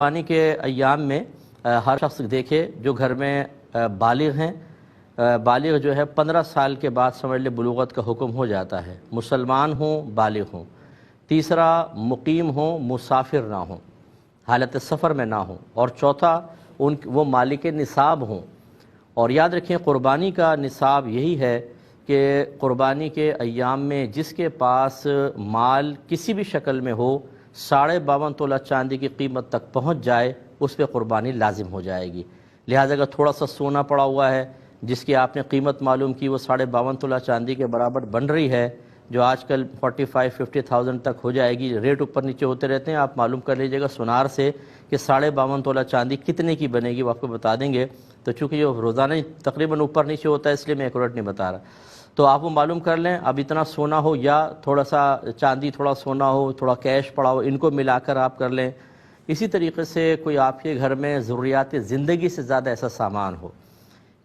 قربانی کے ایام میں ہر شخص دیکھے جو گھر میں بالغ ہیں، بالغ جو ہے 15 سال کے بعد سمجھ لے بلوغت کا حکم ہو جاتا ہے، مسلمان ہوں بالغ ہوں، تیسرا مقیم ہوں مسافر نہ ہوں، حالت سفر میں نہ ہوں، اور چوتھا وہ مالک نصاب ہوں۔ اور یاد رکھیں قربانی کا نصاب یہی ہے کہ قربانی کے ایام میں جس کے پاس مال کسی بھی شکل میں ہو 52.5 تولہ چاندی کی قیمت تک پہنچ جائے اس پہ قربانی لازم ہو جائے گی۔ لہٰذا اگر تھوڑا سا سونا پڑا ہوا ہے جس کی آپ نے قیمت معلوم کی وہ 52.5 تولہ چاندی کے برابر بن رہی ہے، جو آج کل 45-50,000 تک ہو جائے گی، ریٹ اوپر نیچے ہوتے رہتے ہیں، آپ معلوم کر لیجئے گا سونار سے کہ 52.5 تولہ چاندی کتنے کی بنے گی، وہ آپ کو بتا دیں گے۔ تو چونکہ یہ روزانہ تقریباً اوپر نیچے ہوتا ہے اس لیے میں ایکوریٹ نہیں بتا رہا، تو آپ وہ معلوم کر لیں۔ اب اتنا سونا ہو یا تھوڑا سا چاندی، تھوڑا سونا ہو، تھوڑا کیش پڑا ہو، ان کو ملا کر آپ کر لیں۔ اسی طریقے سے کوئی آپ کے گھر میں ضروریات زندگی سے زیادہ ایسا سامان ہو،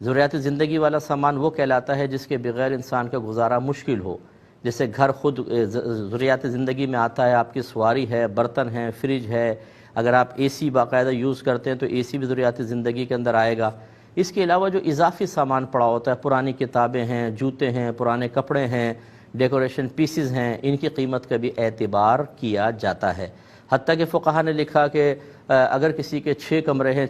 ضروریات زندگی والا سامان وہ کہلاتا ہے جس کے بغیر انسان کا گزارا مشکل ہو، جیسے گھر خود ضروریات زندگی میں آتا ہے، آپ کی سواری ہے، برتن ہے، فریج ہے، اگر آپ اے سی باقاعدہ یوز کرتے ہیں تو اے سی بھی ضروریات زندگی کے اندر آئے گا۔ اس کے علاوہ جو اضافی سامان پڑا ہوتا ہے، پرانی کتابیں ہیں، جوتے ہیں، پرانے کپڑے ہیں، ڈیکوریشن پیسز ہیں، ان کی قیمت کا بھی اعتبار کیا جاتا ہے۔ حتیٰ کہ فقہا نے لکھا کہ اگر کسی کے 6 کمرے ہیں،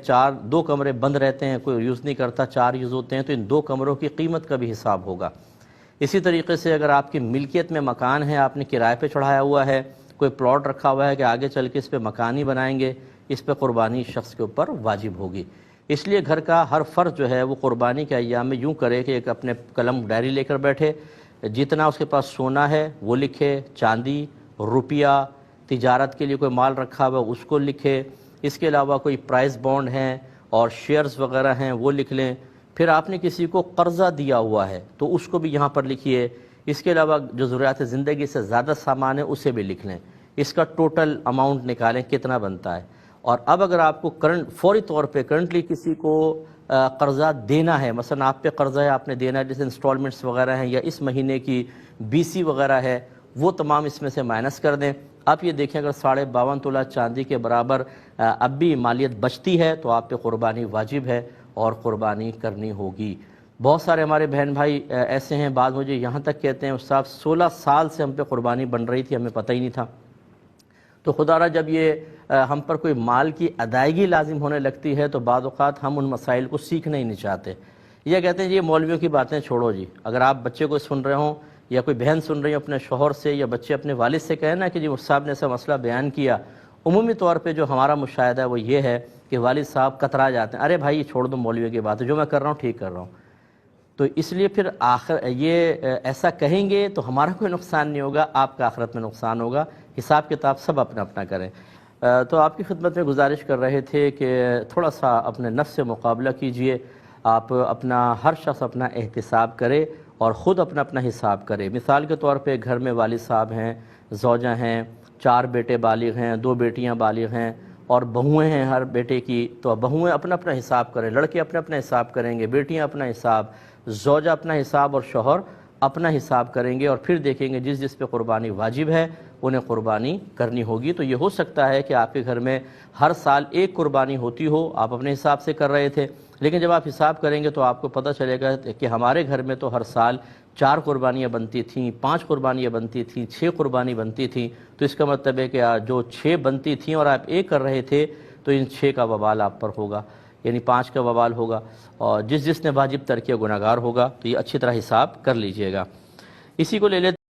2 کمرے بند رہتے ہیں، کوئی یوز نہیں کرتا، 4 یوز ہوتے ہیں، تو ان 2 کمروں کی قیمت کا بھی حساب ہوگا۔ اسی طریقے سے اگر آپ کی ملکیت میں مکان ہے، آپ نے کرائے پہ چڑھایا ہوا ہے، کوئی پلاٹ رکھا ہوا ہے کہ آگے چل کے اس پہ مکان ہی بنائیں گے، اس پہ قربانی شخص کے اوپر واجب ہوگی۔ اس لیے گھر کا ہر فرد جو ہے وہ قربانی کے ایام میں یوں کرے کہ ایک اپنے قلم ڈائری لے کر بیٹھے، جتنا اس کے پاس سونا ہے وہ لکھے، چاندی، روپیہ، تجارت کے لیے کوئی مال رکھا ہوا اس کو لکھے، اس کے علاوہ کوئی پرائز بانڈ ہیں اور شیئرز وغیرہ ہیں وہ لکھ لیں۔ پھر آپ نے کسی کو قرضہ دیا ہوا ہے تو اس کو بھی یہاں پر لکھیے۔ اس کے علاوہ جو ضروریات زندگی سے زیادہ سامان ہے اسے بھی لکھ لیں، اس کا ٹوٹل اماؤنٹ نکالیں کتنا بنتا ہے۔ اور اب اگر آپ کو فوری طور پہ کرنٹلی کسی کو قرضہ دینا ہے، مثلا آپ پہ قرضہ ہے، آپ نے دینا ہے، جیسے انسٹالمنٹس وغیرہ ہیں یا اس مہینے کی BC وغیرہ ہے، وہ تمام اس میں سے مائنس کر دیں۔ آپ یہ دیکھیں اگر 52.5 تولہ چاندی کے برابر اب بھی مالیت بچتی ہے تو آپ پہ قربانی واجب ہے اور قربانی کرنی ہوگی۔ بہت سارے ہمارے بہن بھائی ایسے ہیں، بعض مجھے یہاں تک کہتے ہیں استاد 16 سال سے ہم پہ قربانی بن رہی تھی، ہمیں پتہ ہی نہیں تھا۔ تو خدا را جب یہ ہم پر کوئی مال کی ادائیگی لازم ہونے لگتی ہے تو بعض اوقات ہم ان مسائل کو سیکھنا ہی نہیں چاہتے، یہ کہتے ہیں جی یہ مولویوں کی باتیں چھوڑو جی۔ اگر آپ بچے کو سن رہے ہوں یا کوئی بہن سن رہی ہوں اپنے شوہر سے، یا بچے اپنے والد سے کہیں نا کہ جی صاحب نے ایسا مسئلہ بیان کیا، عمومی طور پہ جو ہمارا مشاہدہ ہے وہ یہ ہے کہ والد صاحب کترا جاتے ہیں، ارے بھائی یہ چھوڑ دو مولویوں کی بات ہے، جو میں کر رہا ہوں ٹھیک کر رہا ہوں۔ تو اس لیے پھر ایسا کہیں گے تو ہمارا کوئی نقصان نہیں ہوگا، آپ کا آخرت میں نقصان ہوگا۔ حساب کتاب سب اپنا اپنا کریں۔ تو آپ کی خدمت میں گزارش کر رہے تھے کہ تھوڑا سا اپنے نفس سے مقابلہ کیجئے، آپ ہر شخص اپنا احتساب کرے اور خود اپنا حساب کرے۔ مثال کے طور پہ گھر میں والد صاحب ہیں، زوجہ ہیں، 4 بیٹے بالغ ہیں، 2 بیٹیاں بالغ ہیں اور بہویں ہیں ہر بیٹے کی، تو بہویں اپنا حساب کریں، لڑکے اپنا حساب کریں گے، بیٹیاں اپنا حساب، زوجہ اپنا حساب اور شوہر اپنا حساب کریں گے، اور پھر دیکھیں گے جس پہ قربانی واجب ہے انہیں قربانی کرنی ہوگی۔ تو یہ ہو سکتا ہے کہ آپ کے گھر میں ہر سال 1 قربانی ہوتی ہو، آپ اپنے حساب سے کر رہے تھے، لیکن جب آپ حساب کریں گے تو آپ کو پتہ چلے گا کہ ہمارے گھر میں تو ہر سال 4 قربانیاں بنتی تھیں، 5 قربانیاں بنتی تھیں، 6 قربانی بنتی تھیں، تو اس کا مطلب ہے کہ جو 6 بنتی تھیں اور آپ 1 کر رہے تھے تو ان 6 کا وبال آپ پر ہوگا، یعنی 5 کا وبال ہوگا، اور جس نے واجب ترک کیا گناہگار ہوگا۔ تو یہ اچھی طرح حساب کر لیجئے گا۔ اسی کو لے لیتے